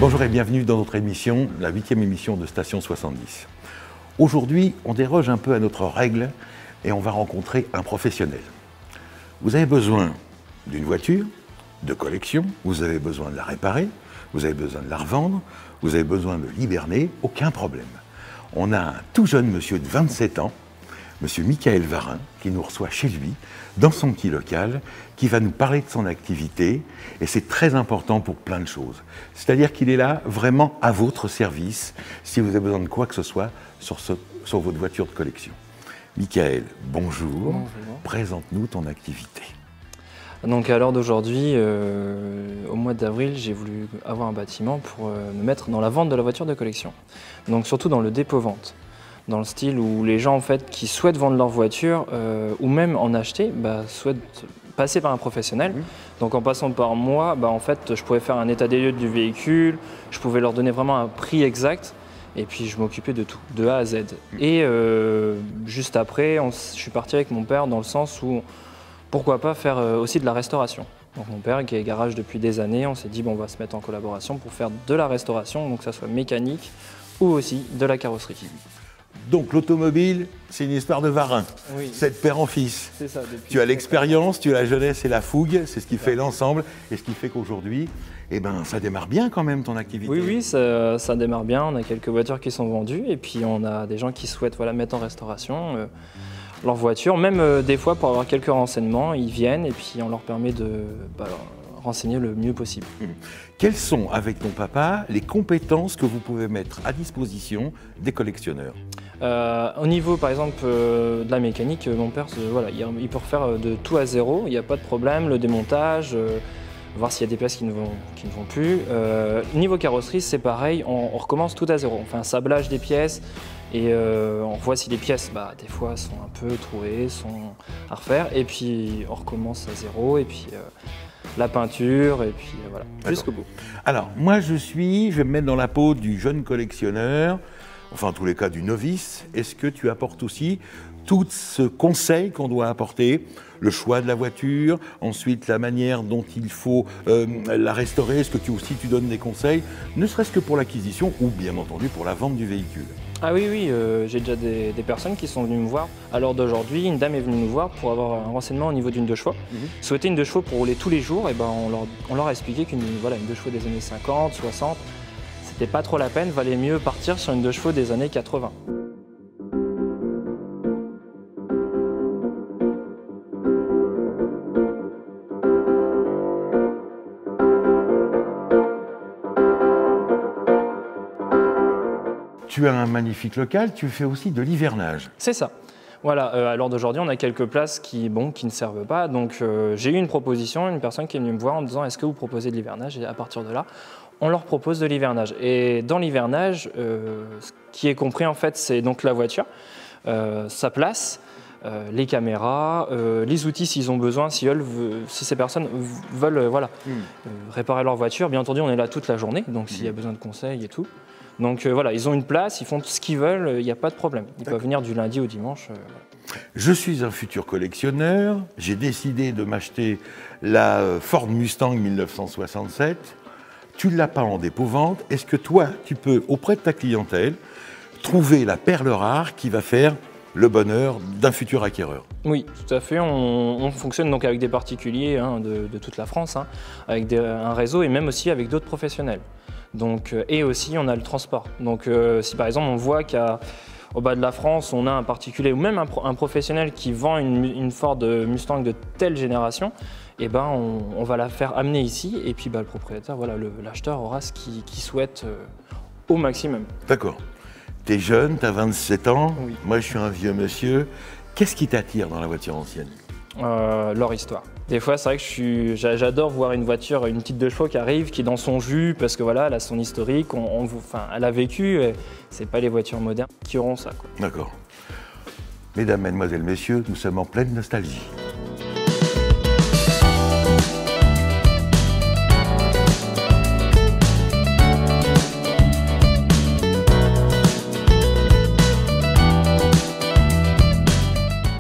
Bonjour et bienvenue dans notre émission, la 8e émission de Station 70. Aujourd'hui, on déroge un peu à notre règle et on va rencontrer un professionnel. Vous avez besoin d'une voiture de collection, vous avez besoin de la réparer, vous avez besoin de la revendre, vous avez besoin de l'hiberner, aucun problème. On a un tout jeune monsieur de 27 ans, monsieur Michael Varin, qui nous reçoit chez lui, dans son petit local, qui va nous parler de son activité, et c'est très important pour plein de choses. C'est-à-dire qu'il est là vraiment à votre service, si vous avez besoin de quoi que ce soit sur votre voiture de collection. Michael, bonjour. Bonjour. Présente-nous ton activité. Donc à l'heure d'aujourd'hui, au mois d'avril, j'ai voulu avoir un bâtiment pour me mettre dans la vente de la voiture de collection. Donc surtout dans le dépôt-vente. Dans le style où les gens en fait, qui souhaitent vendre leur voiture ou même en acheter, souhaitent passer par un professionnel. Donc en passant par moi, en fait, je pouvais faire un état des lieux du véhicule, je pouvais leur donner vraiment un prix exact et puis je m'occupais de tout, de A à Z. Et juste après, je suis parti avec mon père dans le sens où pourquoi pas faire aussi de la restauration. Donc mon père qui est garage depuis des années, on s'est dit on va se mettre en collaboration pour faire de la restauration, donc que ça soit mécanique ou aussi de la carrosserie. Donc l'automobile, c'est une histoire de Varin. Oui. C'est de père en fils. C'est ça. Tu as l'expérience, tu as la jeunesse et la fougue, c'est ce qui fait l'ensemble et ce qui fait qu'aujourd'hui, ça démarre bien quand même ton activité. Oui, ça démarre bien. On a quelques voitures qui sont vendues et puis on a des gens qui souhaitent mettre en restauration leur voiture. Même des fois pour avoir quelques renseignements, ils viennent et puis on leur permet de renseigner le mieux possible. Quelles sont, avec ton papa, les compétences que vous pouvez mettre à disposition des collectionneurs? Au niveau par exemple de la mécanique, mon père il peut refaire de tout à zéro, il n'y a pas de problème, le démontage, voir s'il y a des pièces qui ne vont plus. Niveau carrosserie c'est pareil, on recommence tout à zéro, on fait un sablage des pièces et on voit si les pièces des fois sont un peu trouées, sont à refaire et puis on recommence à zéro et puis la peinture et puis voilà, jusqu'au bout. Alors moi je vais me mettre dans la peau du jeune collectionneur, enfin en tous les cas du novice. Est-ce que tu apportes aussi tout ce conseil qu'on doit apporter, le choix de la voiture, ensuite la manière dont il faut la restaurer? Est-ce que tu donnes des conseils, ne serait-ce que pour l'acquisition ou bien entendu pour la vente du véhicule? Ah oui, j'ai déjà des personnes qui sont venues me voir. À l'heure d'aujourd'hui, une dame est venue nous voir pour avoir un renseignement au niveau d'une 2 chevaux. Souhaitait une 2 chevaux pour rouler tous les jours, et on leur a expliqué qu'une 2 chevaux des années 50, 60, c'était pas trop la peine, valait mieux partir sur une 2 chevaux des années 80. Tu as un magnifique local, tu fais aussi de l'hivernage. C'est ça. Voilà, à l'heure d'aujourd'hui, on a quelques places qui ne servent pas. Donc j'ai eu une proposition, une personne qui est venue me voir en me disant est-ce que vous proposez de l'hivernage? Et à partir de là, on leur propose de l'hivernage. Et dans l'hivernage, ce qui est compris en fait, c'est donc la voiture, sa place, les caméras, les outils s'ils ont besoin, si ces personnes veulent réparer leur voiture. Bien entendu, on est là toute la journée, donc s'il y a besoin de conseils et tout. Donc ils ont une place, ils font tout ce qu'ils veulent, il n'y a pas de problème. Ils peuvent venir du lundi au dimanche. Je suis un futur collectionneur, j'ai décidé de m'acheter la Ford Mustang 1967. Tu ne l'as pas en dépôt-vente. Est-ce que toi, tu peux, auprès de ta clientèle, trouver la perle rare qui va faire le bonheur d'un futur acquéreur? Oui, tout à fait. On fonctionne donc avec des particuliers de toute la France, avec un réseau et même aussi avec d'autres professionnels. Donc, et aussi, on a le transport. Donc, si par exemple, on voit qu'au bas de la France, on a un particulier ou même un professionnel qui vend une Ford Mustang de telle génération, on va la faire amener ici et puis le propriétaire, l'acheteur aura ce qu'il souhaite au maximum. D'accord. Tu es jeune, tu as 27 ans, oui. Moi je suis un vieux monsieur. Qu'est-ce qui t'attire dans la voiture ancienne? Leur histoire. Des fois, c'est vrai que j'adore voir une voiture, une petite 2 chevaux qui arrive, qui est dans son jus, parce que elle a son historique, elle a vécu, c'est pas les voitures modernes qui auront ça. D'accord. Mesdames, Mesdemoiselles, Messieurs, nous sommes en pleine nostalgie.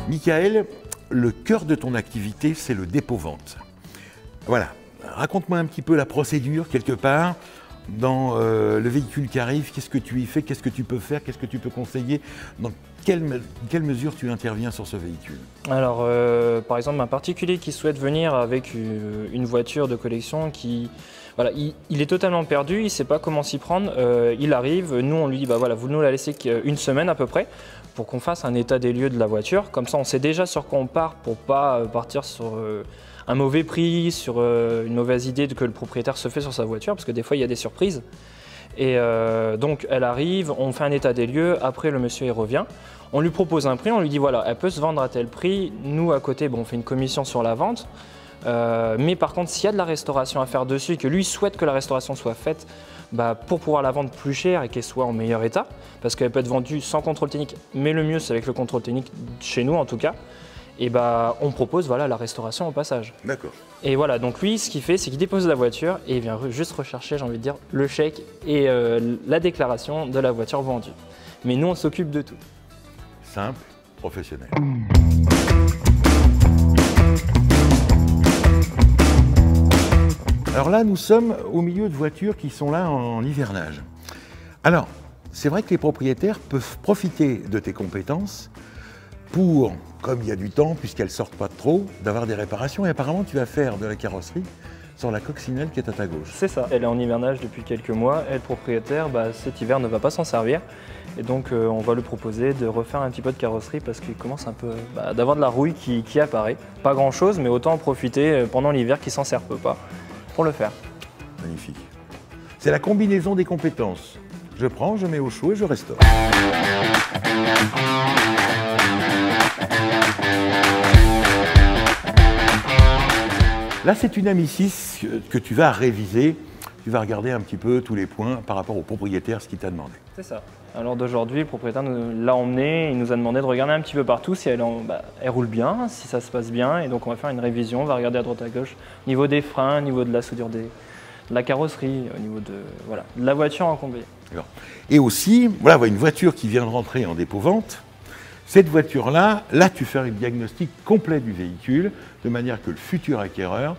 Michael, le cœur de ton activité, c'est le dépôt-vente. Voilà, raconte-moi un petit peu la procédure, quelque part. dans le véhicule qui arrive, qu'est-ce que tu y fais, qu'est-ce que tu peux faire, qu'est-ce que tu peux conseiller, dans quelle mesure tu interviens sur ce véhicule? Alors, par exemple, un particulier qui souhaite venir avec une voiture de collection qui... Voilà, il est totalement perdu, il ne sait pas comment s'y prendre, il arrive, nous on lui dit, bah voilà, vous nous la laissez qu'une semaine à peu près, pour qu'on fasse un état des lieux de la voiture, comme ça on sait déjà sur quoi on part, pour pas partir sur un mauvais prix, sur une mauvaise idée que le propriétaire se fait sur sa voiture, parce que des fois il y a des surprises. Et donc elle arrive, on fait un état des lieux, après le monsieur il revient, on lui propose un prix, on lui dit voilà, elle peut se vendre à tel prix, nous à côté bon, on fait une commission sur la vente, mais par contre s'il y a de la restauration à faire dessus et que lui souhaite que la restauration soit faite, bah, pour pouvoir la vendre plus cher et qu'elle soit en meilleur état, parce qu'elle peut être vendue sans contrôle technique, mais le mieux c'est avec le contrôle technique chez nous en tout cas, et bah, on propose voilà, la restauration au passage. D'accord. Et voilà, donc lui, ce qu'il fait, c'est qu'il dépose la voiture et il vient juste rechercher, j'ai envie de dire, le chèque et la déclaration de la voiture vendue. Mais nous, on s'occupe de tout. Simple, professionnel. Alors là, nous sommes au milieu de voitures qui sont là en hivernage. Alors, c'est vrai que les propriétaires peuvent profiter de tes compétences pour, comme il y a du temps, puisqu'elles ne sortent pas de trop, d'avoir des réparations. Et apparemment, tu vas faire de la carrosserie sur la coccinelle qui est à ta gauche. C'est ça. Elle est en hivernage depuis quelques mois et le propriétaire, bah, cet hiver, ne va pas s'en servir. Et donc, on va lui proposer de refaire un petit peu de carrosserie parce qu'il commence un peu d'avoir de la rouille qui apparaît. Pas grand-chose, mais autant en profiter pendant l'hiver qui s'en servent pas pour le faire. Magnifique. C'est la combinaison des compétences. Je prends, je mets au chaud et je restaure. Là, c'est une Amicis que tu vas réviser. Tu vas regarder un petit peu tous les points par rapport au propriétaire, ce qu'il t'a demandé. C'est ça. Alors d'aujourd'hui, le propriétaire l'a emmené, il nous a demandé de regarder un petit peu partout si elle roule bien, si ça se passe bien. Et donc on va faire une révision, on va regarder à droite à gauche, au niveau des freins, au niveau de la soudure de la carrosserie, au niveau de la voiture en combi. Et aussi, voilà, une voiture qui vient de rentrer en dépôt-vente. Cette voiture-là, là, tu fais un diagnostic complet du véhicule, de manière que le futur acquéreur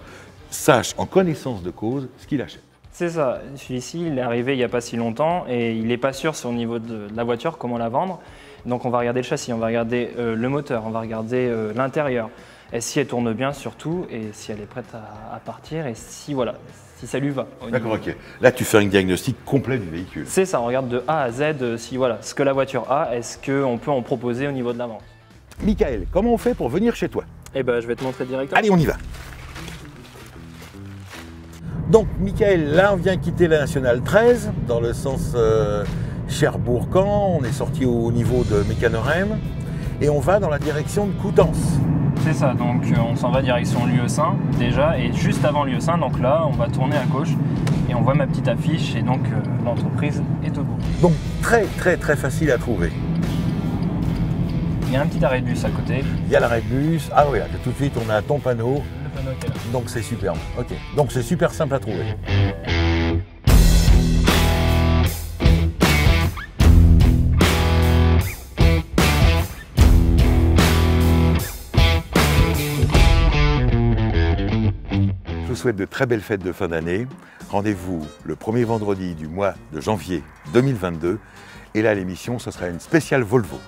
sache, en connaissance de cause, ce qu'il achète. C'est ça. Celui-ci, il est arrivé il n'y a pas si longtemps et il n'est pas sûr sur le niveau de la voiture, comment la vendre. Donc on va regarder le châssis, on va regarder le moteur, on va regarder l'intérieur. Et si elle tourne bien surtout, et si elle est prête à partir, et si ça lui va. D'accord, ok. Là, tu fais un diagnostic complet du véhicule. C'est ça, on regarde de A à Z, si ce que la voiture a, est-ce qu'on peut en proposer au niveau de la vente. Michael, comment on fait pour venir chez toi? Eh ben, je vais te montrer directement. Allez, on y va. Donc, Michael, là, on vient quitter la Nationale 13, dans le sens Cherbourg-Caen. On est sorti au niveau de Mécanorem, et on va dans la direction de Coutances. C'est ça, donc on s'en va direction Lieusaint déjà, et juste avant Lieusaint, donc là, on va tourner à gauche, et on voit ma petite affiche, et donc l'entreprise est debout. Donc, très, très, très facile à trouver. Il y a un petit arrêt de bus à côté. Il y a l'arrêt de bus. Ah oui, là, tout de suite, on a ton panneau. Le panneau qui est là. Donc c'est superbe. Ok. Donc c'est super simple à trouver. Je vous souhaite de très belles fêtes de fin d'année. Rendez-vous le premier vendredi du mois de janvier 2022. Et là, l'émission, ce sera une spéciale Volvo.